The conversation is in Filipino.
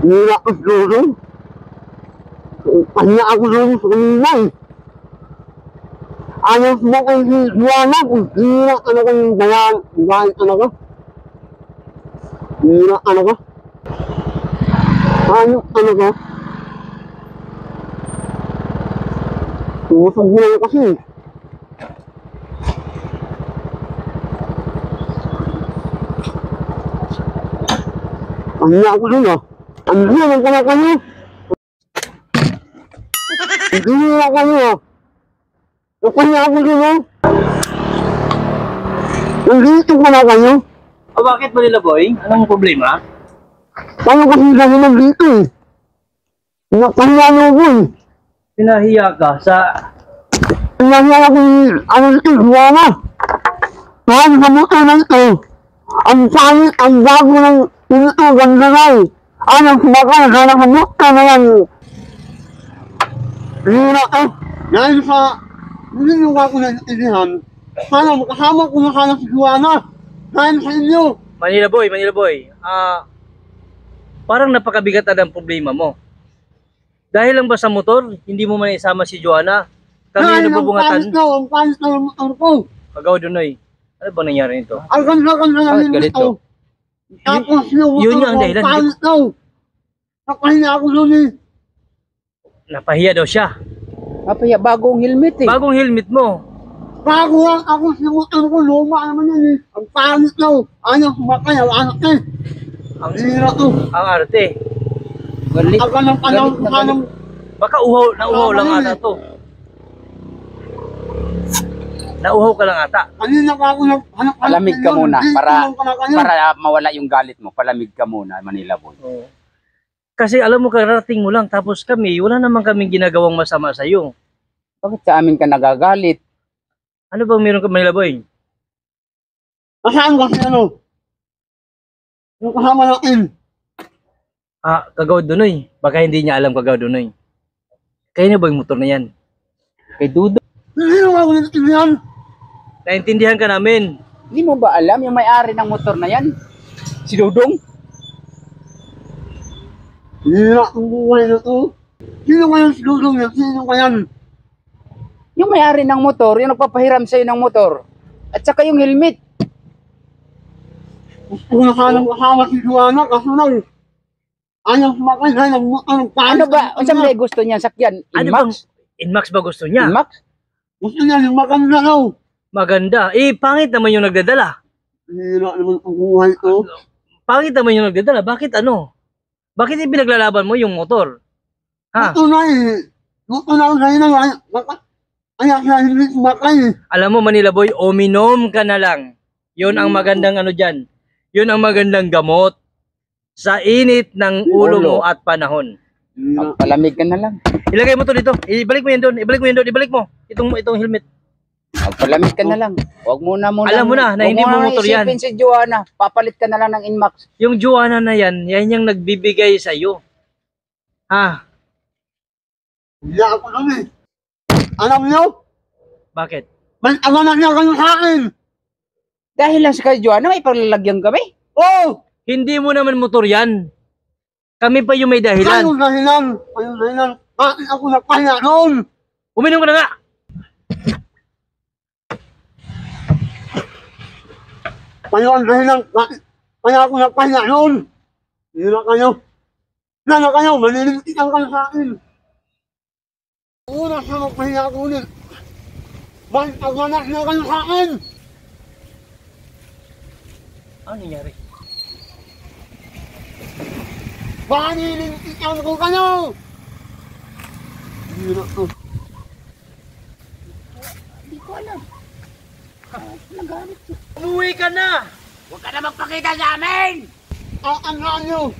Hira ko siguro. Kanya ako doon sa kanila eh. Ayos mo kung si Juana, kung hira ano kung bayan ano ko. Hira ano ko. Ayos ano ko. Tumusog mo lang kasi. Kanya ako doon ah. Ang hira ng kanyo. Hindi nila kayo ah. Kanya ako doon ah. Nandito ka na kayo. O bakit Manila Boy? Anong problema? Paano kasi kami nandito eh. Kanya nyo ko eh. Pinahiya ka sa... Kanya ako ano ito, Juana. Kaya sa mukha na ito. Ang pangit, ang bago ng ito, ganda na eh. Ano, kumaka, kaya sa mukha na yan. Hira eh. Dahil sa... Hindi nyo ako naintindihan. Sana makasama ko na sana si Juana. Dahil sa inyo. Manila Boy. Parang napakabigat na ang problema mo. Dahil lang ba sa motor, hindi mo man isama si Joanna? Kami yung nabubungatan. Ang panis na ang motor ko. Kagaw Dunoy. Ano ba nangyari nito? Ang ganda-ganda namin nito. Tapos yung Yun motor yung ko, dahilan. ang panis daw. Nakahiya ako doon eh. Napahiya daw siya. Napahiya, bagong helmet eh. Bagong helmet mo. Bago lang ako sa motor ko, luma naman yan eh. Ang panis daw. Ano, sumakay, ang anak eh. Ang Hira to. ang arte. Galit. Ang kanang panahon ko kanang... Baka nauhaw lang ata to. Nauhaw ka lang ata. Kanina pa ako naghanap. Palamig ka muna para mawala yung galit mo. Palamig ka muna, Manila Boy. Oo. Kasi alam mo, karating mo lang, tapos kami, wala naman kaming ginagawang masama sa'yo. Bakit sa amin ka nagagalit? Ano bang meron ka, Manila Boy? Nasaan kasi ano? Yung kasama natin. Kagaw Dunoy. Baka hindi niya alam Kagaw Dunoy. Kaya niyo ba yung motor na yan? Kay Dudo. Hindi naman ako natindihan. Naintindihan ka namin. Hindi mo ba alam yung may-ari ng motor na yan? Si Dudong? Hira ang buhay na to. Sino kaya si Dudong yan? Sino kaya yan? Yung may-ari ng motor, yung nagpapahiram sa'yo ng motor. At saka yung helmet. Gusto ko na sanang kasama si Juana kaso lang. Ayaw sumakay dahil ang panis. Ano ba? Ang sabi gusto niya sakyan? Ano bang Inmax ba gusto niya? Inmax? Gusto niya yung maganda daw. Maganda. Pangit naman yung nagdadala. Hira naman ang buhay ko. Pangit naman yung nagdadala. Bakit ano? Bakit pinaglalaban mo yung motor? Ha? Gusto na eh. Gusto na ako sa'yo na. Kaya siya hindi sumakay eh. Alam mo Manila Boy, uminom ka na lang. Yun ang magandang ano dyan. Yun ang magandang gamot sa init ng ulo mo at panahon. Magpalamig ka na lang. Ilagay mo to dito. Ibalik mo yan doon. Ibalik mo. Itong helmet. Magpalamig ka na lang. Huwag mo na muna. Alam mo na hindi mo motor yan. Isipin si Joanna. Papalit ka na lang ng Inmax. Yung Joanna na yan yung nagbibigay sa iyo. Ha? Hindi ako doon eh. Alam niyo? Bakit? May aganak niya kayo sa akin. Dahil lang sa kay Joanna, may paglalagyan kami. Oo! Hindi mo naman motor yan. Kami pa yung may dahilan. Ayun dahilan. Ayun dahilan. Bakit ako nagpahinga noon? Uminom ka na nga. Ayun dahilan. Bakit kaya ako nagpahinga noon? Hindi na kayo. Hindi na kayo. Manilintikan kayo sa akin. Una siya magpahinga ako ulit. Bakit aganak niya kayo sa akin? Ano nangyari? Manilintikan ko kayo! Hindi na to. Hindi ko alam. Nagalit. Umuwi ka na! Huwag ka na magpakita sa amin! Ang nyo!